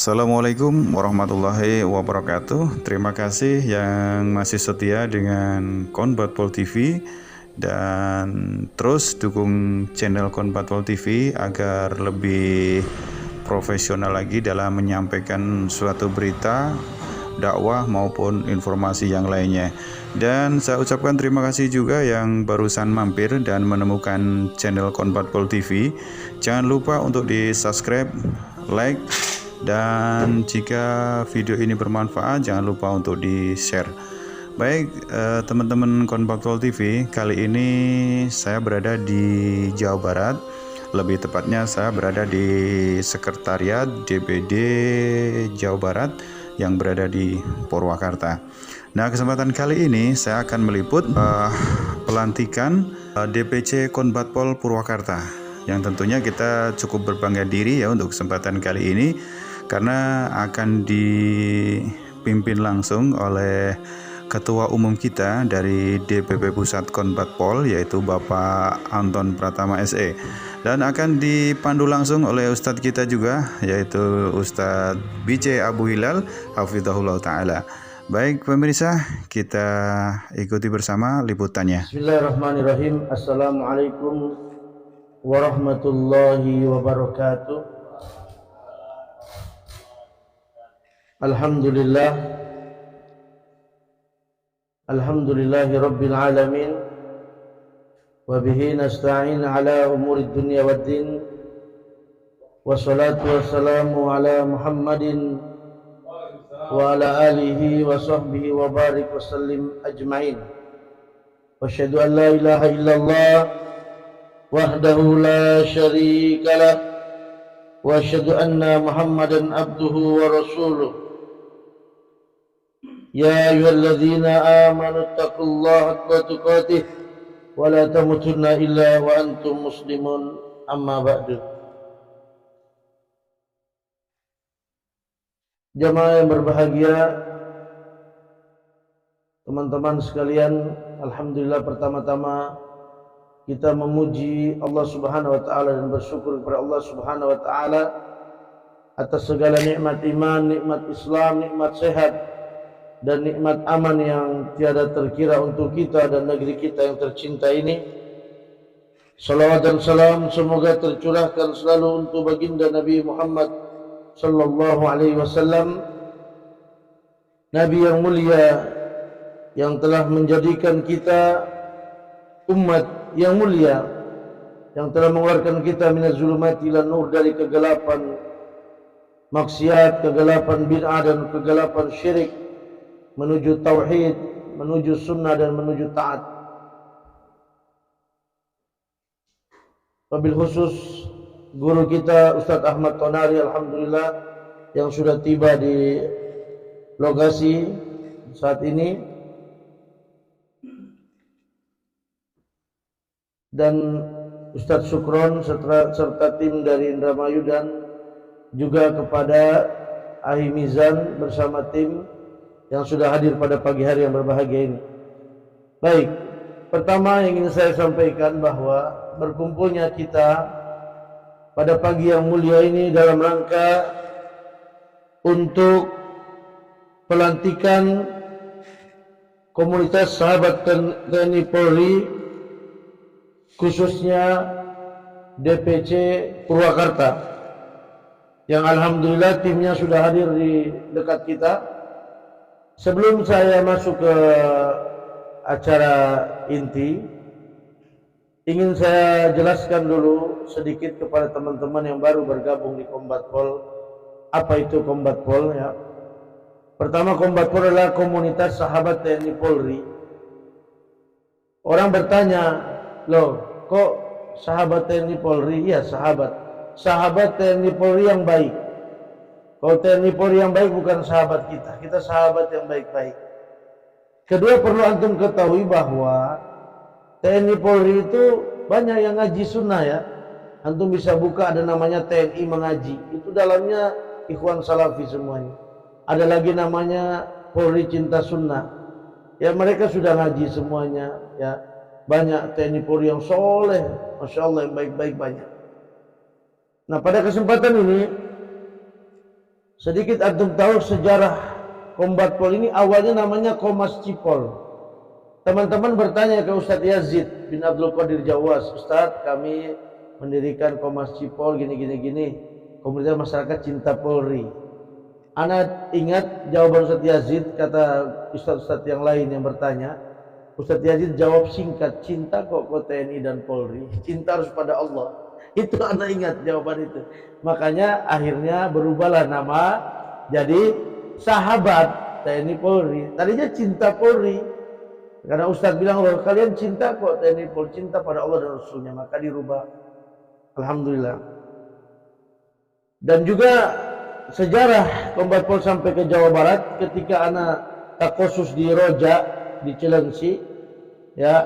Assalamualaikum warahmatullahi wabarakatuh. Terima kasih yang masih setia dengan Konbatpol TV dan terus dukung channel Konbatpol TV agar lebih profesional lagi dalam menyampaikan suatu berita, dakwah maupun informasi yang lainnya. Dan saya ucapkan terima kasih juga yang barusan mampir dan menemukan channel Konbatpol TV. Jangan lupa untuk di-subscribe, like, dan jika video ini bermanfaat jangan lupa untuk di-share. Baik, teman-teman Konbatpol TV, kali ini saya berada di Jawa Barat. Lebih tepatnya saya berada di Sekretariat DPD Jawa Barat yang berada di Purwakarta. Nah, kesempatan kali ini saya akan meliput pelantikan DPC Konbatpol Purwakarta, yang tentunya kita cukup berbangga diri ya untuk kesempatan kali ini karena akan dipimpin langsung oleh Ketua Umum kita dari DPP Pusat Konbatpol, yaitu Bapak Anton Pratama SE, dan akan dipandu langsung oleh Ustadz kita juga, yaitu Ustadz BJ Abu Hilal Hafizahullah Ta'ala. Baik pemirsa, kita ikuti bersama liputannya. Bismillahirrahmanirrahim. Assalamualaikum warahmatullahi wabarakatuh. Alhamdulillahi rabbil alamin, wa bihi nasta'in ala umurid dunya waddin, wassalatu wassalamu ala Muhammadin wa ala alihi wa sahbihi wa barik wa sallim ajma'in. Wa asyhadu an la ilaha illallah wahdahu la syarika lah, wa asyhadu anna Muhammadan abduhu wa rasuluh. Ya ayyuhalladzina amanu taqullaha haqqa tuqatih wa la tamutunna illa wa antum muslimun, amma ba'du. Jamaah yang berbahagia, teman-teman sekalian, alhamdulillah pertama-tama kita memuji Allah Subhanahu wa taala dan bersyukur kepada Allah Subhanahu wa taala atas segala nikmat iman, nikmat Islam, nikmat sehat dan nikmat aman yang tiada terkira untuk kita dan negeri kita yang tercinta ini. Salawat dan salam semoga tercurahkan selalu untuk baginda Nabi Muhammad sallallahu alaihi wasallam, Nabi yang mulia yang telah menjadikan kita umat yang mulia, yang telah mengeluarkan kita minaz zulumati ilan nur, dari kegelapan maksiat, kegelapan bid'ah dan kegelapan syirik, menuju tauhid, menuju sunnah dan menuju taat. Wabil khusus guru kita Ustadz Ahmad Tonari, alhamdulillah, yang sudah tiba di lokasi saat ini, dan Ustadz Sukron serta tim dari Indramayu, dan juga kepada Ahi Mizan bersama tim yang sudah hadir pada pagi hari yang berbahagia ini. Baik, pertama yang ingin saya sampaikan bahwa berkumpulnya kita pada pagi yang mulia ini dalam rangka untuk pelantikan komunitas sahabat TNI Polri, khususnya DPC Purwakarta, yang alhamdulillah timnya sudah hadir di dekat kita. Sebelum saya masuk ke acara inti, ingin saya jelaskan dulu sedikit kepada teman-teman yang baru bergabung di Konbatpol. Apa itu Konbatpol ya? Pertama, Konbatpol adalah komunitas sahabat TNI Polri. Orang bertanya, loh kok sahabat TNI Polri? Ya sahabat TNI Polri yang baik. Kalau TNI Polri yang baik bukan sahabat kita, kita sahabat yang baik-baik. Kedua, perlu antum ketahui bahwa TNI Polri itu banyak yang ngaji sunnah ya. Antum bisa buka, ada namanya TNI mengaji, itu dalamnya ikhwan salafi semuanya. Ada lagi namanya Polri cinta sunnah, ya mereka sudah ngaji semuanya ya. Banyak TNI Polri yang soleh, masya Allah, yang baik-baik banyak. Nah, pada kesempatan ini Sedikit antum tahu sejarah Kombat Pol ini, awalnya namanya Kompas Cipol. Teman-teman bertanya ke Ustadz Yazid bin Abdul Qadir Jawas, Ustadz kami mendirikan Kompas Cipol gini. Komunitas masyarakat cinta Polri. Ana ingat jawaban Ustadz Yazid, kata Ustadz yang lain yang bertanya. Ustadz Yazid jawab singkat, cinta kok TNI dan Polri, cinta harus pada Allah. Itu Ana ingat jawaban itu. Makanya akhirnya berubahlah nama jadi sahabat TNI Polri. Tadinya cinta Polri. Karena Ustadz bilang, bahwa kalian cinta kok TNI Polri, cinta pada Allah dan Rasulnya, maka dirubah. Alhamdulillah. Dan juga sejarah Kombat Pol sampai ke Jawa Barat, ketika anak takosus di Roja, di Cilengsi, ya,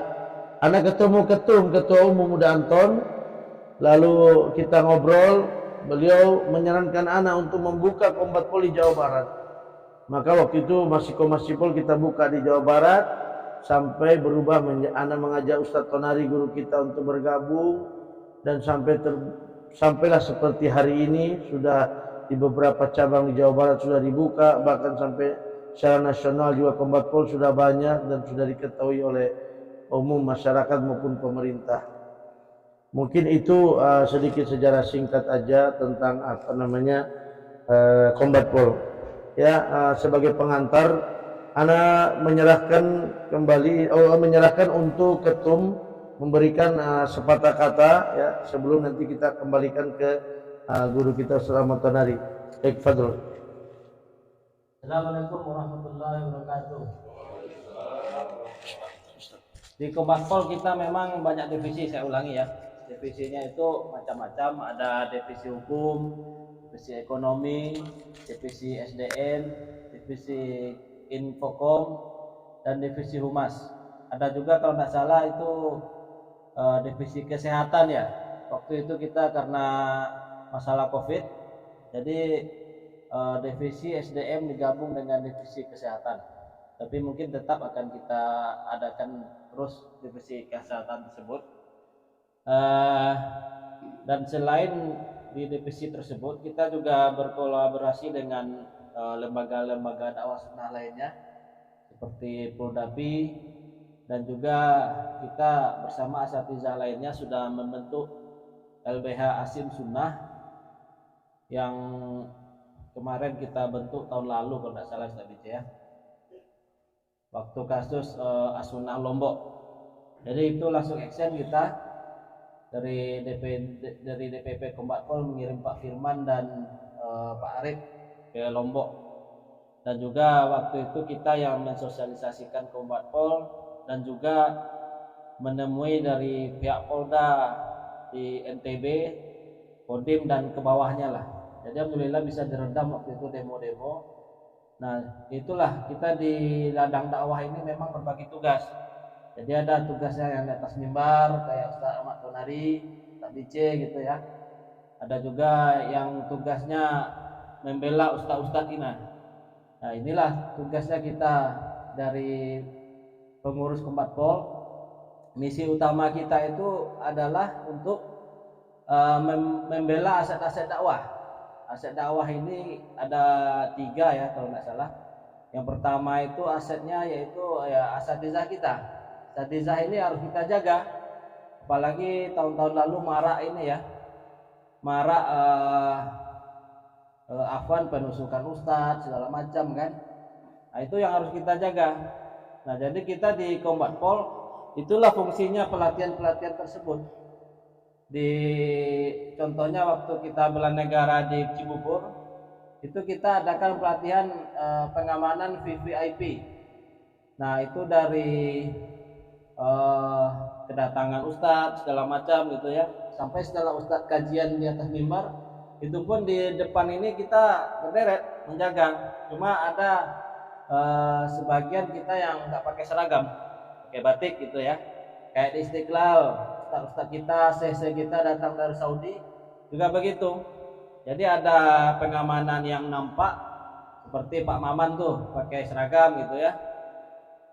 anak ketemu ketua umum Muda Anton, lalu kita ngobrol, beliau menyarankan anak untuk membuka Kombat Pol di Jawa Barat. Maka waktu itu masih Kompas Cipol kita buka di Jawa Barat, sampai berubah anak mengajak Ustadz Tonari guru kita untuk bergabung, dan sampailah seperti hari ini sudah di beberapa cabang di Jawa Barat sudah dibuka, bahkan sampai secara nasional juga Kombat Pol sudah banyak dan sudah diketahui oleh umum masyarakat maupun pemerintah. Mungkin itu sedikit sejarah singkat aja tentang Kombat Pol. Ya, sebagai pengantar, ana menyerahkan untuk ketum memberikan sepatah kata, ya, sebelum nanti kita kembalikan ke guru kita Selamat Tonari. Baik, Fadl. Assalamualaikum warahmatullahi wabarakatuh. Di Kombat Pol kita memang banyak divisi, saya ulangi ya. Divisinya itu macam-macam, ada divisi hukum, divisi ekonomi, divisi SDM, divisi Infokom, dan divisi Humas. Ada juga kalau tidak salah itu divisi kesehatan ya. Waktu itu kita karena masalah COVID, jadi divisi SDM digabung dengan divisi kesehatan. Tapi mungkin tetap akan kita adakan terus divisi kesehatan tersebut. Dan selain di divisi tersebut, kita juga berkolaborasi dengan lembaga-lembaga dakwah sunnah lainnya seperti Poldapi, dan juga kita bersama asatizah lainnya sudah membentuk LBH Asim Sunnah yang kemarin kita bentuk tahun lalu kalau tidak salah ya, waktu kasus As-Sunnah Lombok. Jadi itu langsung action kita dari DPP Kombat Pol mengirim Pak Firman dan Pak Arif ke Lombok, dan juga waktu itu kita yang mensosialisasikan Kombat Pol dan juga menemui dari pihak Polda di NTB, Kodim dan ke bawahnya lah. Jadi alhamdulillah bisa diredam waktu itu demo-demo. Nah, itulah kita di ladang dakwah ini memang berbagi tugas. Jadi ada tugasnya yang di atas mimbar kayak Ustaz Ahmad Tonari, Ustaz Bice gitu ya. Ada juga yang tugasnya membela ustaz-ustaz ini. Nah, inilah tugasnya kita dari pengurus Kombat Pol. Misi utama kita itu adalah untuk membela aset-aset dakwah. Aset dakwah ini ada 3 ya kalau nggak salah. Yang pertama itu asetnya yaitu ya asatizah kita. Asatizah ini harus kita jaga. Apalagi tahun-tahun lalu marak ini ya. Marak afwan penusukan ustadz segala macam kan. Nah, itu yang harus kita jaga. Nah, jadi kita di Kombat Pol itulah fungsinya pelatihan-pelatihan tersebut. Di contohnya waktu kita bela negara di Cibubur, itu kita adakan pelatihan pengamanan VVIP. Nah, itu dari kedatangan ustadz segala macam gitu ya, sampai setelah ustadz kajian di atas mimbar, itu pun di depan ini kita berderet menjaga. Cuma ada sebagian kita yang nggak pakai seragam, pakai batik gitu ya, kayak di Istiqlal ustadz kita, CC kita datang dari Saudi juga begitu. Jadi ada pengamanan yang nampak seperti Pak Maman tuh pakai seragam gitu ya.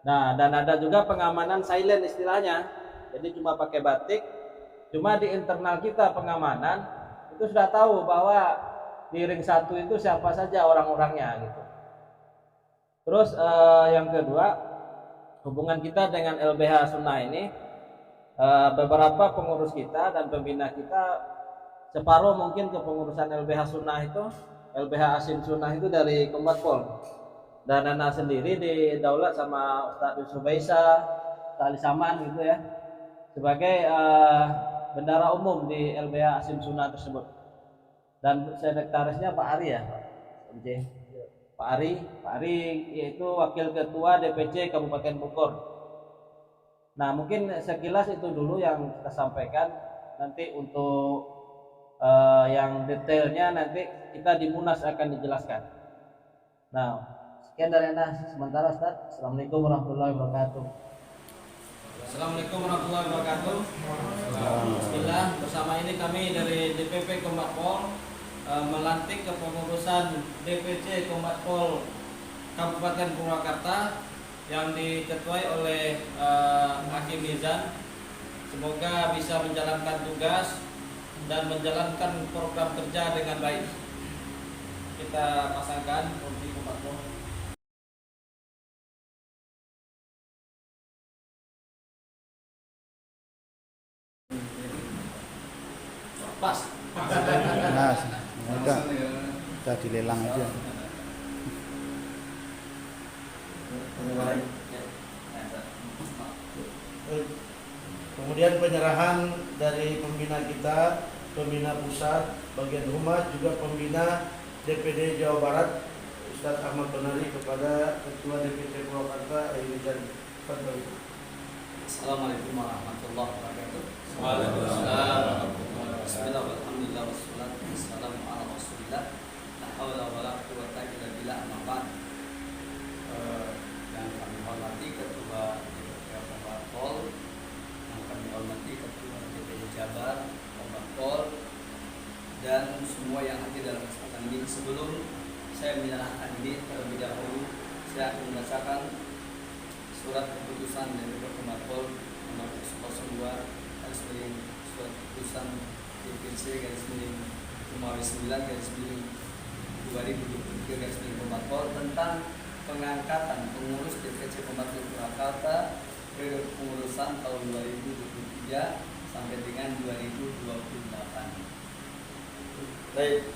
Nah, dan ada juga pengamanan silent istilahnya. Jadi cuma pakai batik. Cuma di internal kita pengamanan itu sudah tahu bahwa di ring 1 itu siapa saja orang-orangnya gitu. Terus yang kedua, hubungan kita dengan LBH Sunnah ini, beberapa pengurus kita dan pembina kita, separuh mungkin kepengurusan LBH Sunnah itu, LBH Asim Sunnah itu dari Kombat Pol, dan Nana sendiri didaulat sama Ustadz Yusuf Baisa, Ustadz Ali Saman gitu ya, sebagai bendara umum di LBH Asim Sunnah tersebut. Dan sekretarisnya Pak Ari ya, Pak Ari yaitu wakil ketua DPC Kabupaten Bogor. Nah, mungkin sekilas itu dulu yang kita sampaikan. Nanti untuk yang detailnya nanti kita di Munas akan dijelaskan. Nah, sekian dari Anda sementara, Ustaz. Assalamualaikum warahmatullahi wabarakatuh. Assalamualaikum warahmatullahi wabarakatuh. Bismillah. Bersama ini kami dari DPP Kombat Pol melantik kepengurusan DPC Kombat Pol Kabupaten Purwakarta yang diketuai oleh Hakim Mizan. Semoga bisa menjalankan tugas dan menjalankan program kerja dengan baik. Kita pasangkan kunci Kombat Pol. Pas. Nah, udah dilelang aja. Kemudian penyerahan dari pembina kita, pembina pusat, bagian humas, juga pembina DPD Jawa Barat, Ustadz Ahmad Bonari, kepada Ketua DPC Purwakarta, Ayyudan. Assalamualaikum warahmatullahi wabarakatuh. Waalaikumsalam. Bismillah, alhamdulillah, wassalatu wassalamu ala rasulillah. La haula wala quwwata illa billah, amma ba'd. Yang kami hormati Ketua DPP Kombat Pol, yang kami hormati Ketua DPD Jabar Kombat Pol, dan semua yang hadir dalam kesempatan ini. Sebelum saya menyerahkan ini, terlebih dahulu saya akan membacakan surat keputusan dari Kombat Pol nomor 02 garis miring surat keputusan DPC garis miring Umawi 9 garis miring 2023 garis miring Kombat Pol tentang pengangkatan pengurus DPC Kombat Pol Purwakarta periode pengurusan tahun 2023 sampai dengan 2028. Baik,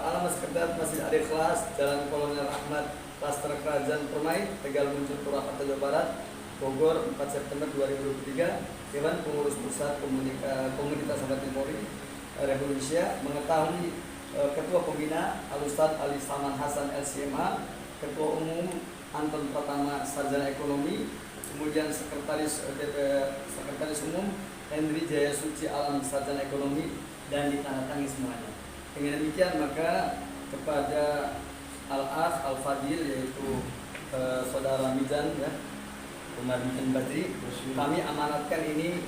alamat sekretariat Masjid Al-Ikhlas, Jalan Kolonel Ahmad, Klaster Kerajaan Permai, Tegal Muncul, Purwakarta, Jawa Barat, Bogor, 4 September 2023. Dewan Pengurus Pusat Komunitas Sahabat Polri Republik Indonesia mengetahui Ketua Pembina Al-Ustadz Ali Saman Hasan LCMA, Ketua Umum Anton Pratama Sarjana Ekonomi, kemudian Sekretaris Umum Henry Jaya Suci Alam Sarjana Ekonomi, dan ditandatangani semuanya. Dengan demikian maka kepada Al-Akh Al-Fadil, yaitu Saudara Mizan ya, Umar bin Badri, kami amanatkan ini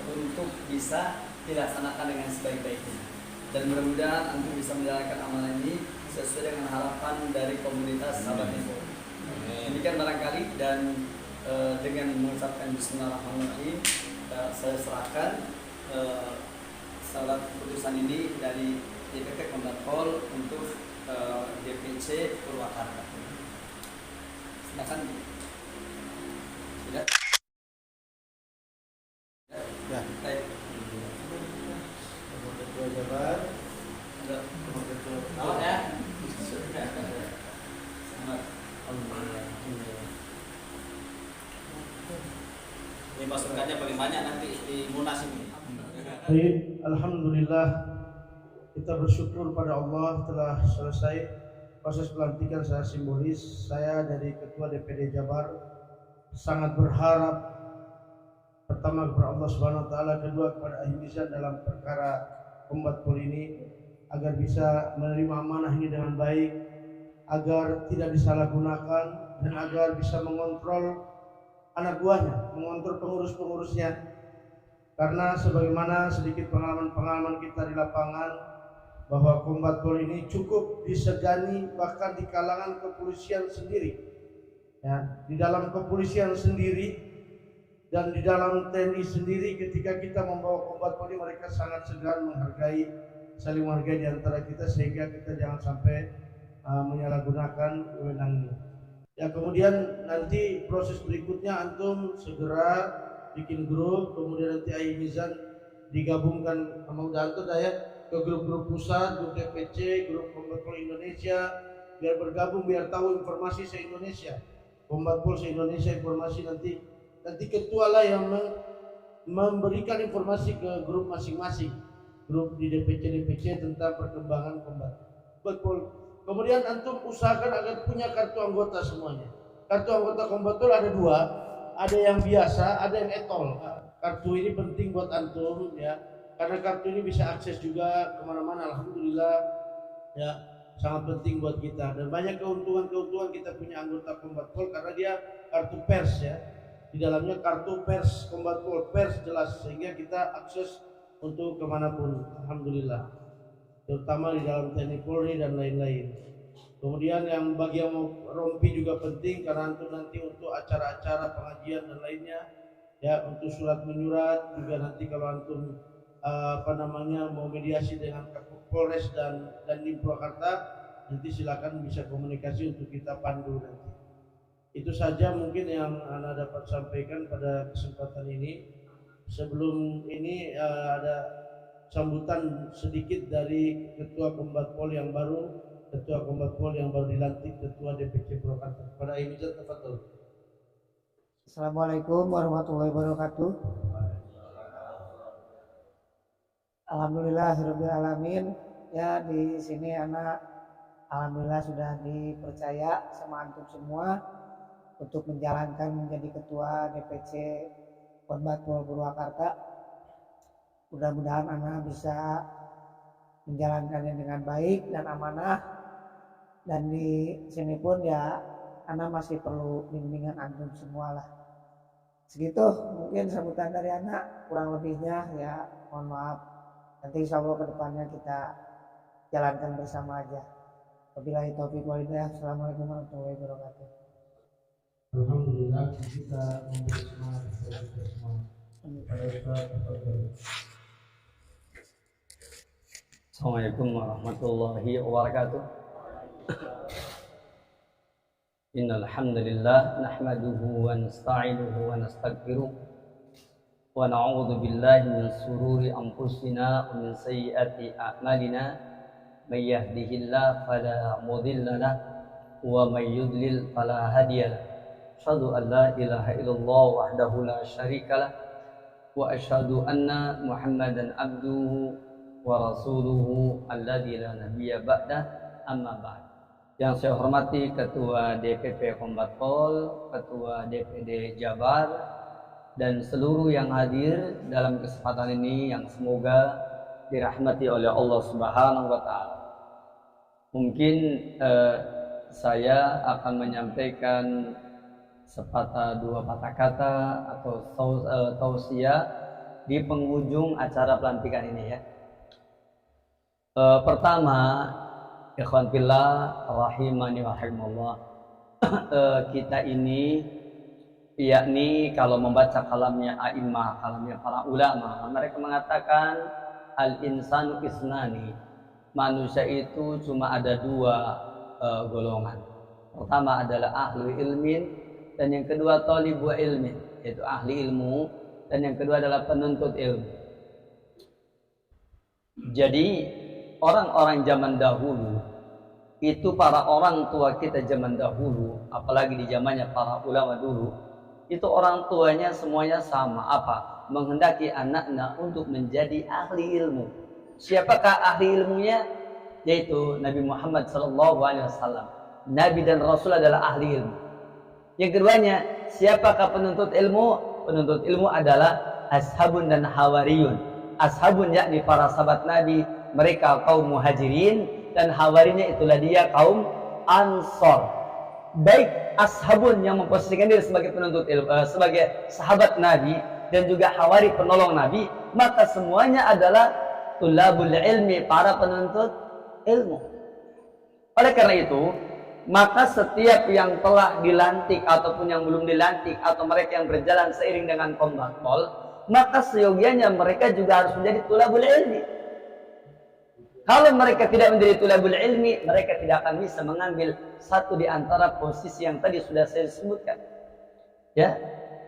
untuk bisa dilaksanakan dengan sebaik-baiknya, dan mudah-mudahan antum bisa menjalankan amanah ini sesuai dengan harapan dari komunitas sahabat info. Demikian barangkali, dan dengan mengucapkan Bismillahirrahmanirrahim, saya serahkan salat keputusan ini dari DPP Kombat Pol untuk DPC Purwakarta. Silakan. Sudah. Ya. Baik. Ketua Jabar, Selamat ya. Selamat. Ini pasukannya paling banyak nanti di Munas ini. Baik, alhamdulillah, kita bersyukur pada Allah telah selesai proses pelantikan secara simbolis. Saya dari Ketua DPD Jabar sangat berharap, pertama kepada Allah Subhanahu wa taala, kedua kepada Ahli Mizan dalam perkara Kombat Pol ini, agar bisa menerima amanah ini dengan baik, agar tidak disalahgunakan, dan agar bisa mengontrol anak buahnya, mengontrol pengurus-pengurusnya. Karena sebagaimana sedikit pengalaman kita di lapangan, bahwa Kombat Pol ini cukup disegani bahkan di kalangan kepolisian sendiri. Ya, di dalam kepolisian sendiri dan di dalam TNI sendiri, ketika kita membawa Kombat Pol ini, mereka sangat segan menghargai saling menghargai di antara kita sehingga kita jangan sampai menyalahgunakan wewenang ini. Ya, kemudian nanti proses berikutnya antum segera bikin grup, kemudian nanti Ai Mizan digabungkan sama antum ya ke grup-grup pusat, grup DPC, grup Kombat Pol Indonesia, biar bergabung, biar tahu informasi se-Indonesia. Kombat Pol se-Indonesia informasi nanti ketua lah yang memberikan informasi ke grup masing-masing, grup di DPC tentang perkembangan Kombat Pol. Kemudian antum usahakan agar punya kartu anggota semuanya. Kartu anggota Kombat Pol ada dua, ada yang biasa, ada yang etol. Kartu ini penting buat antum ya, karena kartu ini bisa akses juga kemana-mana. Alhamdulillah ya, sangat penting buat kita dan banyak keuntungan kita punya anggota Kombat Pol karena dia kartu pers ya. Di dalamnya kartu pers Kombat Pol, pers jelas sehingga kita akses untuk kemanapun. Alhamdulillah. Terutama di dalam TNI Polri dan lain-lain. Kemudian yang bagi yang mau rompi juga penting karena antum nanti untuk acara-acara pengajian dan lainnya ya, untuk surat menyurat juga nanti kalau antum mau mediasi dengan Polres dan Dim Purwakarta, nanti silakan bisa komunikasi untuk kita pandu nanti. Itu saja mungkin yang Anda dapat sampaikan pada kesempatan ini. Sebelum ini ada sambutan sedikit dari Ketua Kombat Pol yang baru, Ketua Kombat Pol yang baru dilantik, Ketua DPC Purwakarta. Kepada Imizat, tafadhol. Assalamualaikum warahmatullahi wabarakatuh. Alhamdulillahirabbil alamin. Ya, di sini anak alhamdulillah sudah dipercaya sama antum semua untuk menjalankan menjadi Ketua DPC Kombat Pol Purwakarta. Mudah-mudahan anak bisa menjalankannya dengan baik dan amanah, dan di sini pun ya anak masih perlu bimbingan antum semua lah. Segitu mungkin sambutan dari anak, kurang lebihnya ya mohon maaf. Nanti insya Allah kedepannya kita jalankan bersama aja. Wabillahi taufiq wal hidayah. Assalamualaikum warahmatullahi wabarakatuh. Alhamdulillah kita memberi semangat kepada kita semua. Assalamualaikum warahmatullahi wabarakatuh. Innal hamdalillah nahmaduhu wa nasta'inuhu wa nastaghfiruh wa na'udzu billahi min shururi anfusina wa min sayyiati a'malina. May yahdihillahu fala mudilla lahu wa may yudlil fala hadiya lahu. Asyhadu an la ilaha illallah wahdahu la syarika lahu wa asyhadu anna Muhammadan abduhu wa rasuluhu alladzi la nabiyya ba'da, amma ba'd. Yang saya hormati Ketua DPP Kombat Pol, Ketua DPD Jabar, dan seluruh yang hadir dalam kesempatan ini yang semoga dirahmati oleh Allah Subhanahu wa taala. Mungkin saya akan menyampaikan sepatah dua patah kata atau tausiah di penghujung acara pelantikan ini ya. Pertama, ikhwan fillah rahimani wa rahimallah, kita ini yakni kalau membaca kalamnya a'immah, kalamnya para ulama, mereka mengatakan al-insanu isnani, manusia itu cuma ada dua golongan. Pertama adalah ahli ilmin, dan yang kedua thalibu ilmin, yaitu ahli ilmu, dan yang kedua adalah penuntut ilmu. Jadi orang-orang zaman dahulu itu, para orang tua kita zaman dahulu, apalagi di zamannya para ulama dulu, itu orang tuanya semuanya sama, apa? Menghendaki anaknya untuk menjadi ahli ilmu. Siapakah ahli ilmunya? Yaitu Nabi Muhammad SAW. Nabi dan Rasul adalah ahli ilmu. Yang keduanya, siapakah penuntut ilmu? Penuntut ilmu adalah ashabun dan hawariyun. Ashabun yakni para sahabat Nabi, mereka kaum muhajirin, dan hawarinya itulah dia kaum ansor. Baik ashabun yang memposisikan diri sebagai penuntut ilmu, sebagai sahabat Nabi, dan juga hawari penolong Nabi, maka semuanya adalah tulabul ilmi, para penuntut ilmu. Oleh karena itu, maka setiap yang telah dilantik ataupun yang belum dilantik, atau mereka yang berjalan seiring dengan Kombat Pol, maka seyogianya mereka juga harus menjadi tulabul ilmi. Kalau mereka tidak menjadi tulabul ilmi, mereka tidak akan bisa mengambil satu di antara posisi yang tadi sudah saya sebutkan. Ya,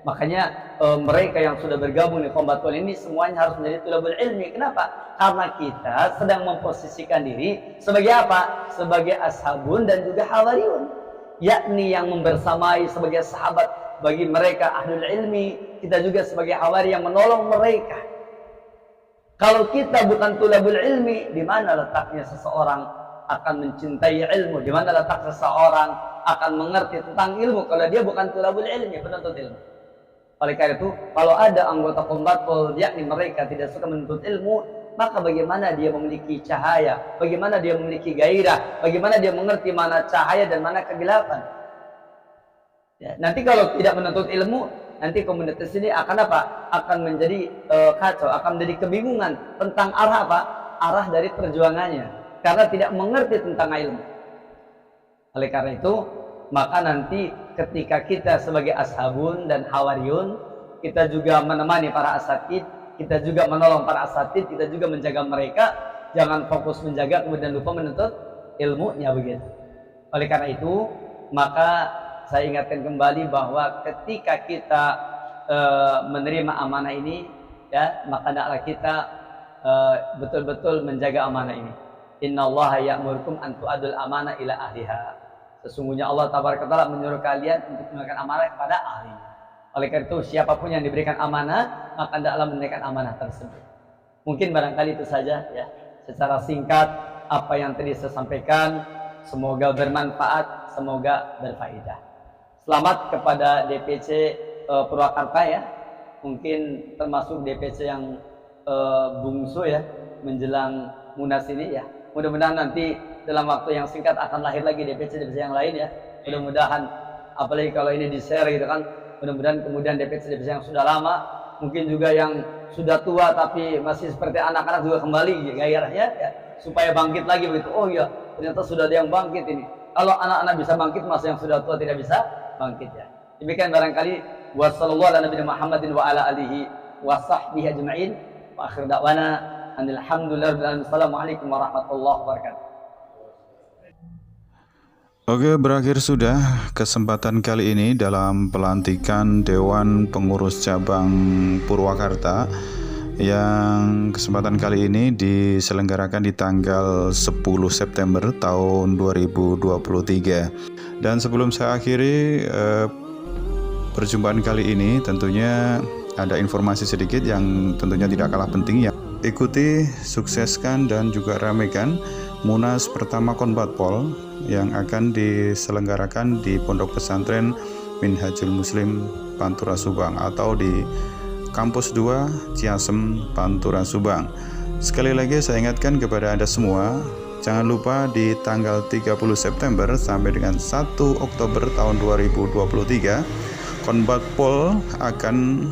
makanya mereka yang sudah bergabung di Kombatpol ini semuanya harus menjadi tulabul ilmi. Kenapa? Karena kita sedang memposisikan diri sebagai apa? Sebagai ashabun dan juga hawariyun, yakni yang membersamai sebagai sahabat bagi mereka ahlul ilmi, kita juga sebagai hawari yang menolong mereka. Kalau kita bukan tulabul ilmi, di mana letaknya seseorang akan mencintai ilmu? Di mana letak seseorang akan mengerti tentang ilmu kalau dia bukan tulabul ilmi, penuntut ilmu? Oleh karena itu, kalau ada anggota Kombatpol yakni mereka tidak suka menuntut ilmu, maka bagaimana dia memiliki cahaya? Bagaimana dia memiliki gairah? Bagaimana dia mengerti mana cahaya dan mana kegelapan? Ya, nanti kalau tidak menuntut ilmu, nanti komunitas ini akan apa? Akan menjadi kacau, akan menjadi kebingungan tentang arah apa? Arah dari perjuangannya, karena tidak mengerti tentang ilmu. Oleh karena itu, maka nanti ketika kita sebagai ashabun dan hawariyun, kita juga menemani para asatid, kita juga menolong para asatid, kita juga menjaga mereka. Jangan fokus menjaga kemudian lupa menuntut ilmunya, begitu. Oleh karena itu, maka saya ingatkan kembali bahwa ketika kita menerima amanah ini, ya, maka hendaklah kita betul-betul menjaga amanah ini. Innallaha ya'murukum an tu'adul amanah ila ahliha. Sesungguhnya Allah tabaraka taala menyuruh kalian untuk menunaikan amanah kepada ahlinya. Oleh karena itu, siapapun yang diberikan amanah, maka hendaklah menunaikan amanah tersebut. Mungkin barangkali itu saja, ya, secara singkat apa yang tadi saya sampaikan. Semoga bermanfaat, semoga berfaedah. Selamat kepada DPC Purwakarta, ya, mungkin termasuk DPC yang bungsu, ya, menjelang Munas ini, ya. Mudah-mudahan nanti dalam waktu yang singkat akan lahir lagi DPC yang lain, ya. Mudah-mudahan, apalagi kalau ini di-share gitu kan, mudah-mudahan kemudian DPC yang sudah lama, mungkin juga yang sudah tua tapi masih seperti anak-anak juga kembali gairahnya, ya, supaya bangkit lagi begitu. Oh iya, ternyata sudah ada yang bangkit ini. Kalau anak-anak bisa bangkit, masa yang sudah tua tidak bisa bangkit, ya. Demikian barangkali. Wassallallahu ala nabiyina Muhammadin wa ala alihi wa sahbihi ajma'in. Wa akhir da'wana alhamdulillah. Assalamualaikum warahmatullahi wabarakatuh. Oke, berakhir sudah kesempatan kali ini dalam pelantikan Dewan Pengurus Cabang Purwakarta yang kesempatan kali ini diselenggarakan di tanggal 10 September tahun 2023. Dan sebelum saya akhiri perjumpaan kali ini, tentunya ada informasi sedikit yang tentunya tidak kalah penting, ya. Ikuti, sukseskan, dan juga ramaikan Munas pertama Kombatpol yang akan diselenggarakan di Pondok Pesantren Minhajul Muslim Pantura Subang atau di Kampus 2 Ciasem Pantura Subang. Sekali lagi saya ingatkan kepada Anda semua, jangan lupa di tanggal 30 September sampai dengan 1 Oktober tahun 2023, Kombatpol akan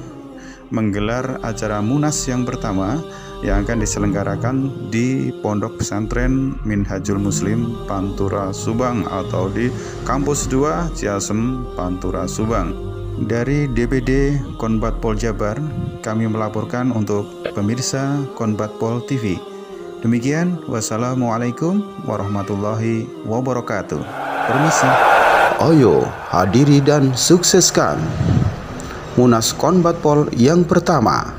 menggelar acara Munas yang pertama yang akan diselenggarakan di Pondok Pesantren Minhajul Muslim Pantura Subang atau di Kampus 2 Ciasem Pantura Subang. Dari DPD Kombatpol Jabar, kami melaporkan untuk pemirsa Kombatpol TV. Demikian, wassalamualaikum warahmatullahi wabarakatuh. Permisi. Ayo hadiri dan sukseskan Munas Kombatpol yang pertama.